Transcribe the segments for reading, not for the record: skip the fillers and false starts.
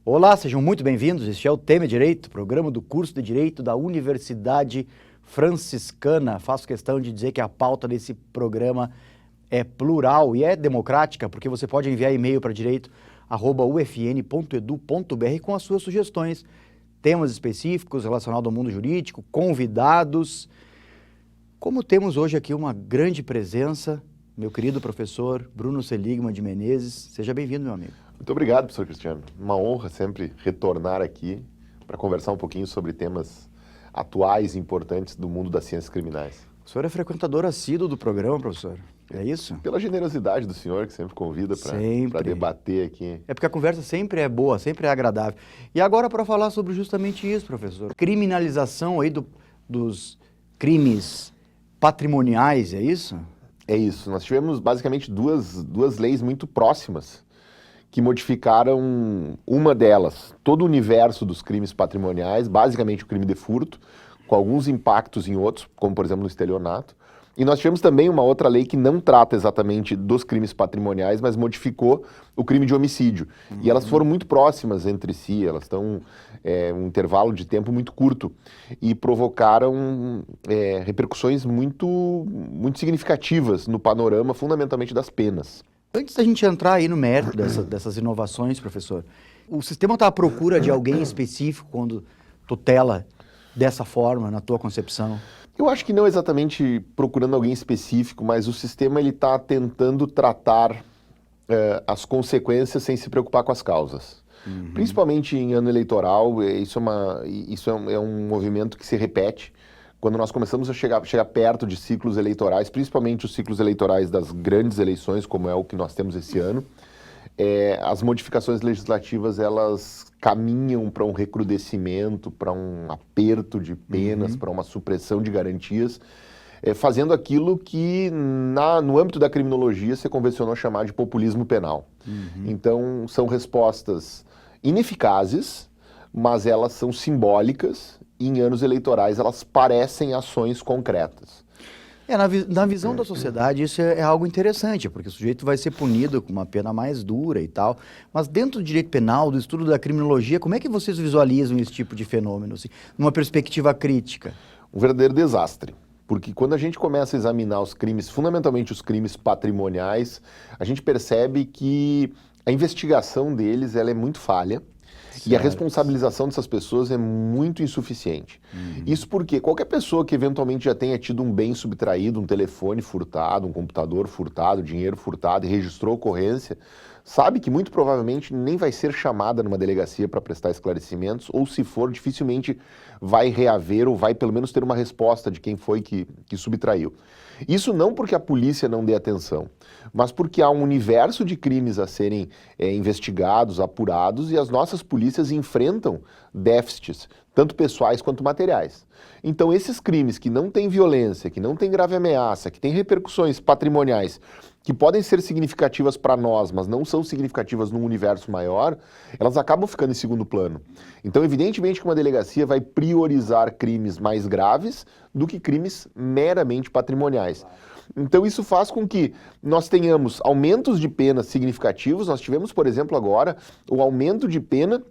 Olá, sejam muito bem-vindos. Este é o Tema Direito, programa do curso de Direito da Universidade Franciscana. Faço questão de dizer que a pauta desse programa é plural e é democrática, porque você pode enviar e-mail para direito@ufn.edu.br com as suas sugestões, temas específicos relacionados ao mundo jurídico, convidados. Como temos hoje aqui uma grande presença, meu querido professor Bruno Seligman de Menezes. Seja bem-vindo, meu amigo. Muito obrigado, professor Cristiano. Uma honra sempre retornar aqui para conversar um pouquinho sobre temas atuais e importantes do mundo das ciências criminais. O senhor é frequentador assíduo do programa, professor? É isso? Pela generosidade do senhor, que sempre convida para debater aqui. É porque a conversa sempre é boa, sempre é agradável. E agora para falar sobre justamente isso, professor. Criminalização aí dos crimes patrimoniais, é isso? É isso. Nós tivemos basicamente duas leis muito próximas que modificaram uma delas, todo o universo dos crimes patrimoniais, basicamente o crime de furto, com alguns impactos em outros, como por exemplo no estelionato. E nós tivemos também uma outra lei que não trata exatamente dos crimes patrimoniais, mas modificou o crime de homicídio. E elas foram muito próximas entre si, elas estão um intervalo de tempo muito curto e provocaram repercussões muito significativas no panorama, fundamentalmente das penas. Antes da gente entrar aí no mérito dessas inovações, professor, o sistema está à procura de alguém específico quando tutela dessa forma, na tua concepção? Eu acho que não exatamente procurando alguém específico, mas o sistema está tentando tratar as consequências sem se preocupar com as causas. Principalmente em ano eleitoral, isso é um movimento que se repete. Quando nós começamos a chegar perto de ciclos eleitorais, principalmente os ciclos eleitorais das grandes eleições, como é o que nós temos esse ano, as modificações legislativas, elas caminham para um recrudescimento, para um aperto de penas, para uma supressão de garantias, fazendo aquilo que no âmbito da criminologia se convencionou chamar de populismo penal. Então, são respostas ineficazes, mas elas são simbólicas, e em anos eleitorais elas parecem ações concretas. Na visão da sociedade isso é algo interessante, porque o sujeito vai ser punido com uma pena mais dura e tal, mas dentro do direito penal, do estudo da criminologia, como é que vocês visualizam esse tipo de fenômeno, assim, numa perspectiva crítica? Um verdadeiro desastre, porque quando a gente começa a examinar os crimes, fundamentalmente os crimes patrimoniais, a gente percebe que a investigação deles ela é muito falha, e a responsabilização dessas pessoas é muito insuficiente. Isso porque qualquer pessoa que eventualmente já tenha tido um bem subtraído, um telefone furtado, um computador furtado, dinheiro furtado e registrou ocorrência, sabe que muito provavelmente nem vai ser chamada numa delegacia para prestar esclarecimentos, ou se for, dificilmente vai reaver ou vai pelo menos ter uma resposta de quem foi que subtraiu. Isso não porque a polícia não dê atenção, mas porque há um universo de crimes a serem investigados, apurados, e as nossas polícias enfrentam déficits, tanto pessoais quanto materiais. Então, esses crimes que não têm violência, que não têm grave ameaça, que têm repercussões patrimoniais, que podem ser significativas para nós, mas não são significativas num universo maior, elas acabam ficando em segundo plano. Então, evidentemente que uma delegacia vai priorizar crimes mais graves do que crimes meramente patrimoniais. Então, isso faz com que nós tenhamos aumentos de penas significativos. Nós tivemos, por exemplo, agora, o aumento de pena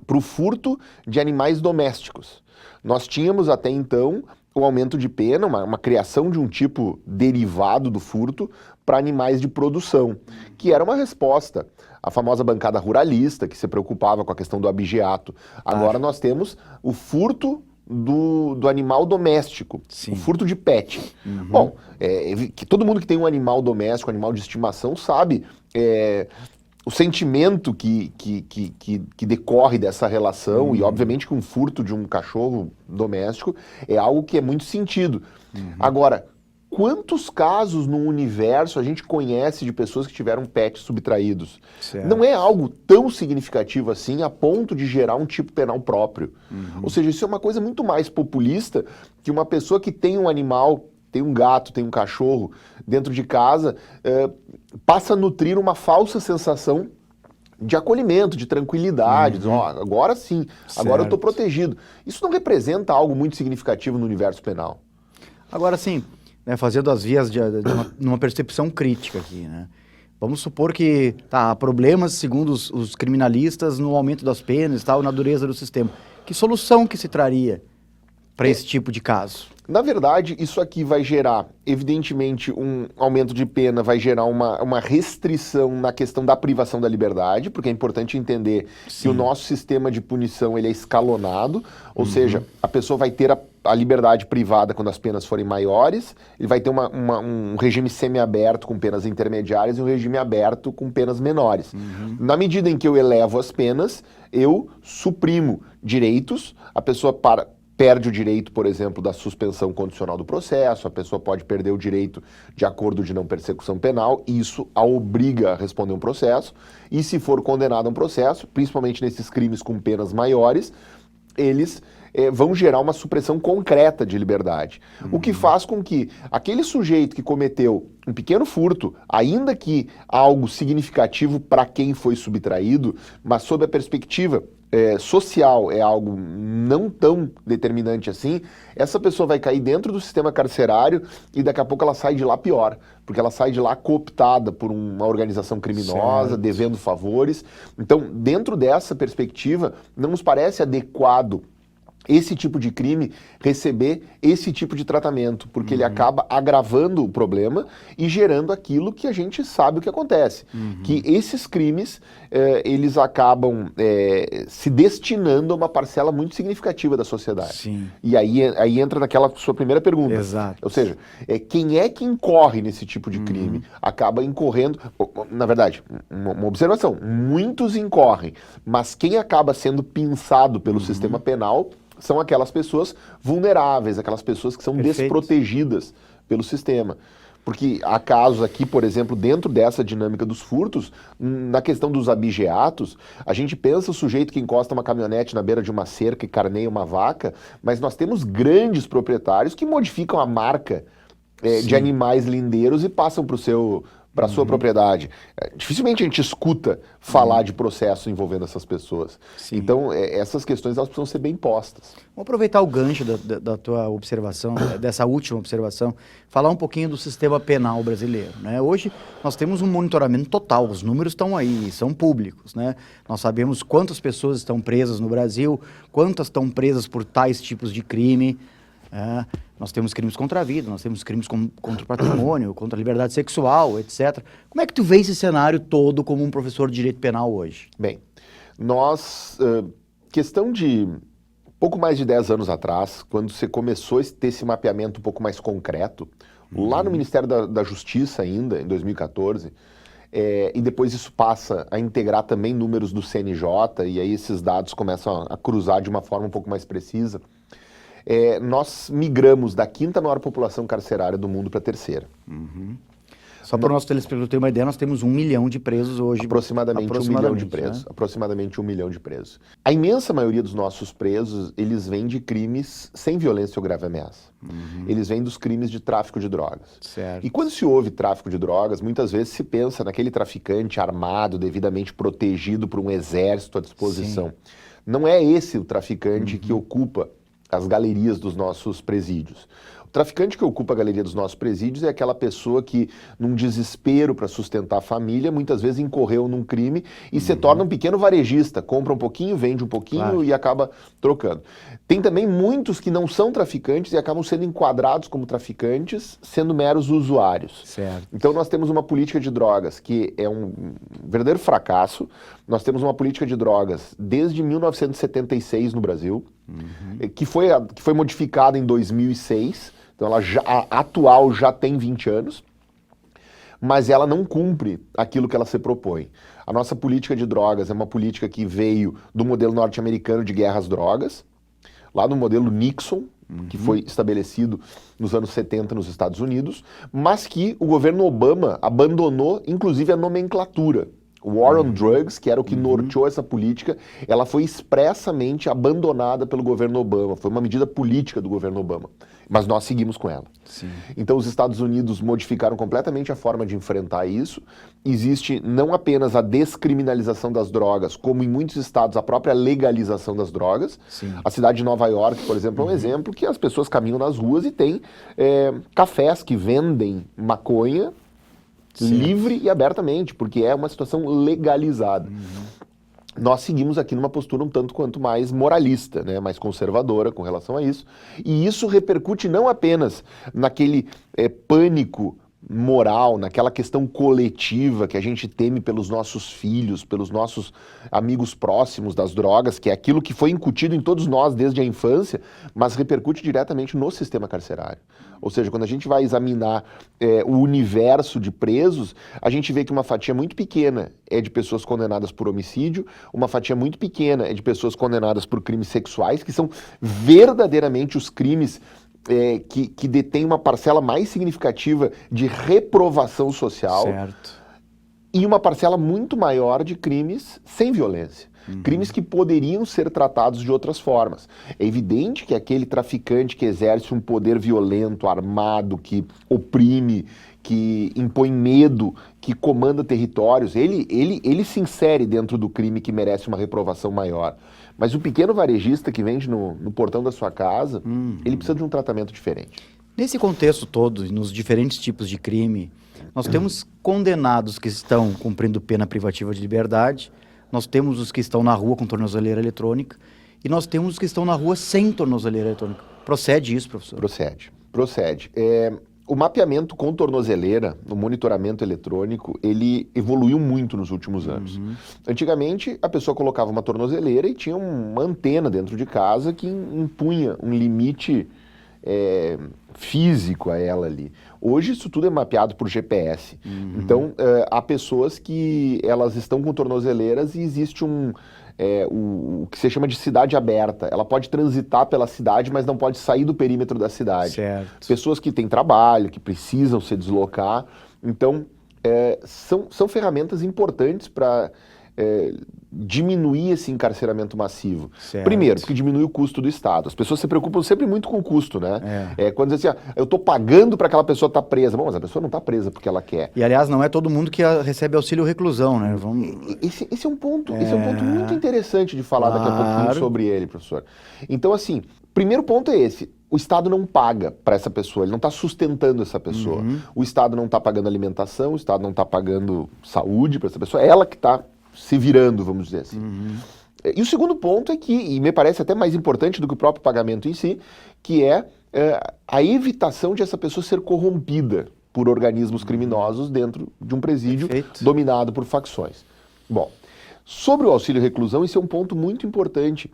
para o furto de animais domésticos. Nós tínhamos até então o aumento de pena, uma criação de um tipo derivado do furto para animais de produção, que era uma resposta à famosa bancada ruralista, que se preocupava com a questão do abigeato. Agora nós temos o furto do animal doméstico, o furto de pet. Bom, que todo mundo que tem um animal doméstico, um animal de estimação, sabe o sentimento que decorre dessa relação, e obviamente que um furto de um cachorro doméstico é algo que é muito sentido. Agora, quantos casos no universo a gente conhece de pessoas que tiveram pets subtraídos? Não é algo tão significativo assim a ponto de gerar um tipo penal próprio. Ou seja, isso é uma coisa muito mais populista que uma pessoa que tem um animal, tem um gato, tem um cachorro dentro de casa, passa a nutrir uma falsa sensação de acolhimento, de tranquilidade, dizendo, agora sim, agora eu estou protegido. Isso não representa algo muito significativo no universo penal. Agora sim, fazendo as vias numa percepção crítica aqui, né? Vamos supor que há problemas, segundo os criminalistas, no aumento das penas e tal, na dureza do sistema. Que solução que se traria para esse tipo de caso? Na verdade, isso aqui vai gerar, evidentemente, um aumento de pena, vai gerar uma restrição na questão da privação da liberdade, porque é importante entender que o nosso sistema de punição ele é escalonado, ou seja, a pessoa vai ter a liberdade privada quando as penas forem maiores, ele vai ter um regime semiaberto com penas intermediárias e um regime aberto com penas menores. Na medida em que eu elevo as penas, eu suprimo direitos, a pessoa perde o direito, por exemplo, da suspensão condicional do processo, a pessoa pode perder o direito de acordo de não persecução penal, e isso a obriga a responder um processo, e se for condenado a um processo, principalmente nesses crimes com penas maiores, eles vão gerar uma supressão concreta de liberdade. O que faz com que aquele sujeito que cometeu um pequeno furto, ainda que algo significativo para quem foi subtraído, mas sob a perspectiva social é algo não tão determinante assim, essa pessoa vai cair dentro do sistema carcerário e daqui a pouco ela sai de lá pior, porque ela sai de lá cooptada por uma organização criminosa, devendo favores. Então, dentro dessa perspectiva, não nos parece adequado esse tipo de crime receber esse tipo de tratamento, porque ele acaba agravando o problema e gerando aquilo que a gente sabe o que acontece, que esses crimes eles acabam se destinando a uma parcela muito significativa da sociedade. Sim. E aí entra naquela sua primeira pergunta. Exato. Ou seja, quem é que incorre nesse tipo de crime? Acaba incorrendo, na verdade, uma observação, muitos incorrem, mas quem acaba sendo pinçado pelo sistema penal são aquelas pessoas vulneráveis, aquelas pessoas que são desprotegidas pelo sistema. Porque há casos aqui, por exemplo, dentro dessa dinâmica dos furtos, na questão dos abigeatos, a gente pensa o sujeito que encosta uma caminhonete na beira de uma cerca e carneia uma vaca, mas nós temos grandes proprietários que modificam a marca de animais lindeiros e passam para a sua propriedade. Dificilmente a gente escuta falar de processo envolvendo essas pessoas. Sim. Então, essas questões elas precisam ser bem postas. Vamos aproveitar o gancho da tua observação, dessa última observação, falar um pouquinho do sistema penal brasileiro, né? Hoje nós temos um monitoramento total, os números estão aí, são públicos, né? Nós sabemos quantas pessoas estão presas no Brasil, quantas estão presas por tais tipos de crime. Nós temos crimes contra a vida, nós temos crimes contra o patrimônio, contra a liberdade sexual, etc. Como é que tu vê esse cenário todo como um professor de direito penal hoje? Bem, nós, questão de pouco mais de 10 anos atrás, quando você começou a ter esse mapeamento um pouco mais concreto, lá no Ministério da Justiça ainda, em 2014, e depois isso passa a integrar também números do CNJ, e aí esses dados começam a cruzar de uma forma um pouco mais precisa. Nós migramos da 5ª maior população carcerária do mundo para a 3ª. Só para o nosso telespectador ter uma ideia, nós temos 1 milhão de presos hoje. Aproximadamente 1 milhão de presos. Né? Aproximadamente 1 milhão de presos. A imensa maioria dos nossos presos, eles vêm de crimes sem violência ou grave ameaça. Eles vêm dos crimes de tráfico de drogas. Certo. E quando se ouve tráfico de drogas, muitas vezes se pensa naquele traficante armado, devidamente protegido por um exército à disposição. Sim. Não é esse o traficante que ocupa as galerias dos nossos presídios. O traficante que ocupa a galeria dos nossos presídios é aquela pessoa que, num desespero para sustentar a família, muitas vezes incorreu num crime e se torna um pequeno varejista, compra um pouquinho, vende um pouquinho e acaba trocando. Tem também muitos que não são traficantes e acabam sendo enquadrados como traficantes, sendo meros usuários. Certo. Então nós temos uma política de drogas que é um verdadeiro fracasso. Nós temos uma política de drogas desde 1976 no Brasil, que foi modificada em 2006. Então a atual já tem 20 anos, mas ela não cumpre aquilo que ela se propõe. A nossa política de drogas é uma política que veio do modelo norte-americano de guerra às drogas, lá no modelo Nixon, que foi estabelecido nos anos 70 nos Estados Unidos, mas que o governo Obama abandonou, inclusive, a nomenclatura. O War on Drugs, que era o que norteou essa política, ela foi expressamente abandonada pelo governo Obama. Foi uma medida política do governo Obama. Mas nós seguimos com ela. Sim. Então os Estados Unidos modificaram completamente a forma de enfrentar isso. Existe não apenas a descriminalização das drogas, como em muitos estados a própria legalização das drogas. Sim. A cidade de Nova York, por exemplo, é um exemplo que as pessoas caminham nas ruas e tem cafés que vendem maconha livre e abertamente, porque é uma situação legalizada. Nós seguimos aqui numa postura um tanto quanto mais moralista, né, mais conservadora com relação a isso, e isso repercute não apenas naquele pânico moral, naquela questão coletiva que a gente teme pelos nossos filhos, pelos nossos amigos próximos das drogas, que é aquilo que foi incutido em todos nós desde a infância, mas repercute diretamente no sistema carcerário. Ou seja, quando a gente vai examinar o universo de presos, a gente vê que uma fatia muito pequena é de pessoas condenadas por homicídio, uma fatia muito pequena é de pessoas condenadas por crimes sexuais, que são verdadeiramente os crimes que detém uma parcela mais significativa de reprovação social. Certo. E uma parcela muito maior de crimes sem violência. Crimes que poderiam ser tratados de outras formas. É evidente que aquele traficante que exerce um poder violento, armado, que oprime, que impõe medo, que comanda territórios, ele se insere dentro do crime que merece uma reprovação maior. Mas o pequeno varejista que vende no portão da sua casa, ele precisa de um tratamento diferente. Nesse contexto todo, nos diferentes tipos de crime, nós temos condenados que estão cumprindo pena privativa de liberdade, nós temos os que estão na rua com tornozeleira eletrônica e nós temos os que estão na rua sem tornozeleira eletrônica. Procede isso, professor? Procede. O mapeamento com tornozeleira, o monitoramento eletrônico, ele evoluiu muito nos últimos anos. Antigamente, a pessoa colocava uma tornozeleira e tinha uma antena dentro de casa que impunha um limite físico a ela ali. Hoje isso tudo é mapeado por GPS. Então, há pessoas que elas estão com tornozeleiras e existe o que se chama de cidade aberta. Ela pode transitar pela cidade, mas não pode sair do perímetro da cidade. Certo. Pessoas que têm trabalho, que precisam se deslocar. Então, são ferramentas importantes para diminuir esse encarceramento massivo. Certo. Primeiro, porque diminui o custo do Estado. As pessoas se preocupam sempre muito com o custo, né? Quando dizem assim, eu estou pagando para aquela pessoa estar presa. Bom, mas a pessoa não está presa porque ela quer. E, aliás, não é todo mundo que recebe auxílio reclusão, né? Esse é um ponto muito interessante de falar daqui a pouquinho sobre ele, professor. Então, assim, primeiro ponto é esse. O Estado não paga para essa pessoa, ele não está sustentando essa pessoa. O Estado não está pagando alimentação, o Estado não está pagando saúde para essa pessoa, é ela que está se virando, vamos dizer assim. E o segundo ponto é que, e me parece até mais importante do que o próprio pagamento em si, que é a evitação de essa pessoa ser corrompida por organismos criminosos dentro de um presídio dominado por facções. Bom, sobre o auxílio reclusão, esse é um ponto muito importante,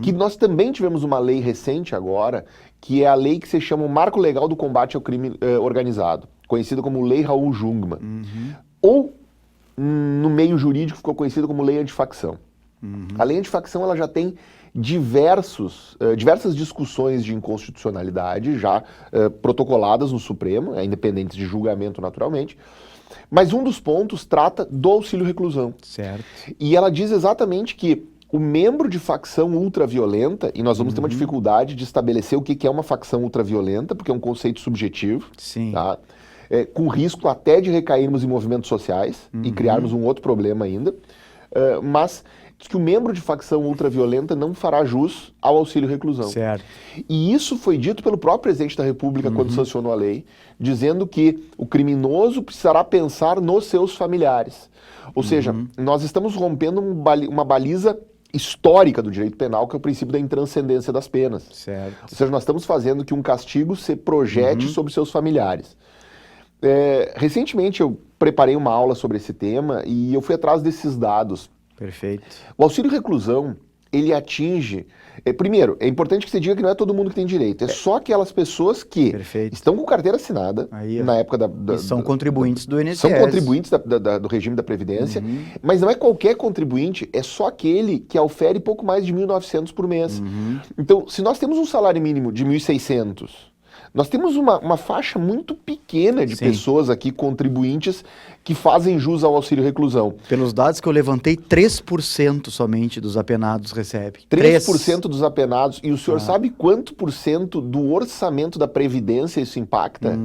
que nós também tivemos uma lei recente agora, que é a lei que se chama o Marco Legal do Combate ao Crime Organizado, conhecida como Lei Raul Jungmann. Ou, no meio jurídico, ficou conhecida como Lei Antifacção. A Lei Antifacção ela já tem diversas discussões de inconstitucionalidade já protocoladas no Supremo, independentes de julgamento naturalmente, mas um dos pontos trata do auxílio reclusão. Certo. E ela diz exatamente que o membro de facção ultraviolenta, e nós vamos ter uma dificuldade de estabelecer o que é uma facção ultraviolenta, porque é um conceito subjetivo, Sim. Tá? Com risco até de recairmos em movimentos sociais e criarmos um outro problema ainda, mas diz que o membro de facção ultraviolenta não fará jus ao auxílio reclusão. Certo. E isso foi dito pelo próprio presidente da República quando sancionou a lei, dizendo que o criminoso precisará pensar nos seus familiares. Ou seja, nós estamos rompendo uma baliza histórica do direito penal, que é o princípio da intranscendência das penas. Certo. Ou seja, nós estamos fazendo que um castigo se projete sobre seus familiares. Recentemente eu preparei uma aula sobre esse tema e eu fui atrás desses dados. Perfeito. O auxílio reclusão, ele atinge... primeiro, é importante que você diga que não é todo mundo que tem direito. É só aquelas pessoas que estão com carteira assinada na época e são contribuintes do INSS. São contribuintes do regime da Previdência, mas não é qualquer contribuinte, é só aquele que aufere pouco mais de 1.900 por mês. Então, se nós temos um salário mínimo de 1.600... Nós temos uma faixa muito pequena de pessoas aqui, contribuintes, que fazem jus ao auxílio reclusão. Pelos dados que eu levantei, 3% somente dos apenados recebe. 3% dos apenados. E o senhor sabe quanto por cento do orçamento da Previdência isso impacta?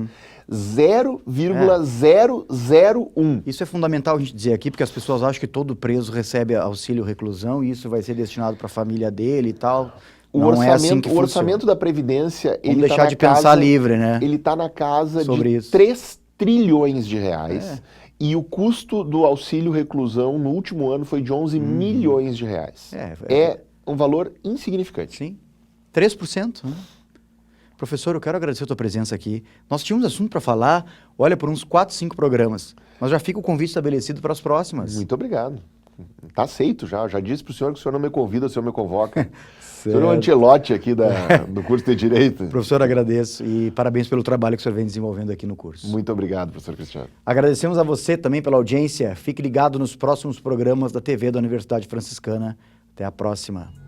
0,001. Isso é fundamental a gente dizer aqui, porque as pessoas acham que todo preso recebe auxílio reclusão e isso vai ser destinado para a família dele e tal. O orçamento da Previdência, ele deixar de pensar livre, né? Ele está na casa de 3 trilhões de reais. E o custo do auxílio reclusão no último ano foi de 11 milhões de reais. É um valor insignificante. Sim, 3%. Né? Professor, eu quero agradecer a tua presença aqui. Nós tínhamos assunto para falar, olha, por uns 4, 5 programas. Mas já fica o convite estabelecido para as próximas. Muito obrigado. Está aceito já. Eu já disse para o senhor que o senhor não me convida, o senhor me convoca. O senhor é um antelote aqui do curso de Direito. Professor, agradeço e parabéns pelo trabalho que o senhor vem desenvolvendo aqui no curso. Muito obrigado, professor Cristiano. Agradecemos a você também pela audiência. Fique ligado nos próximos programas da TV da Universidade Franciscana. Até a próxima.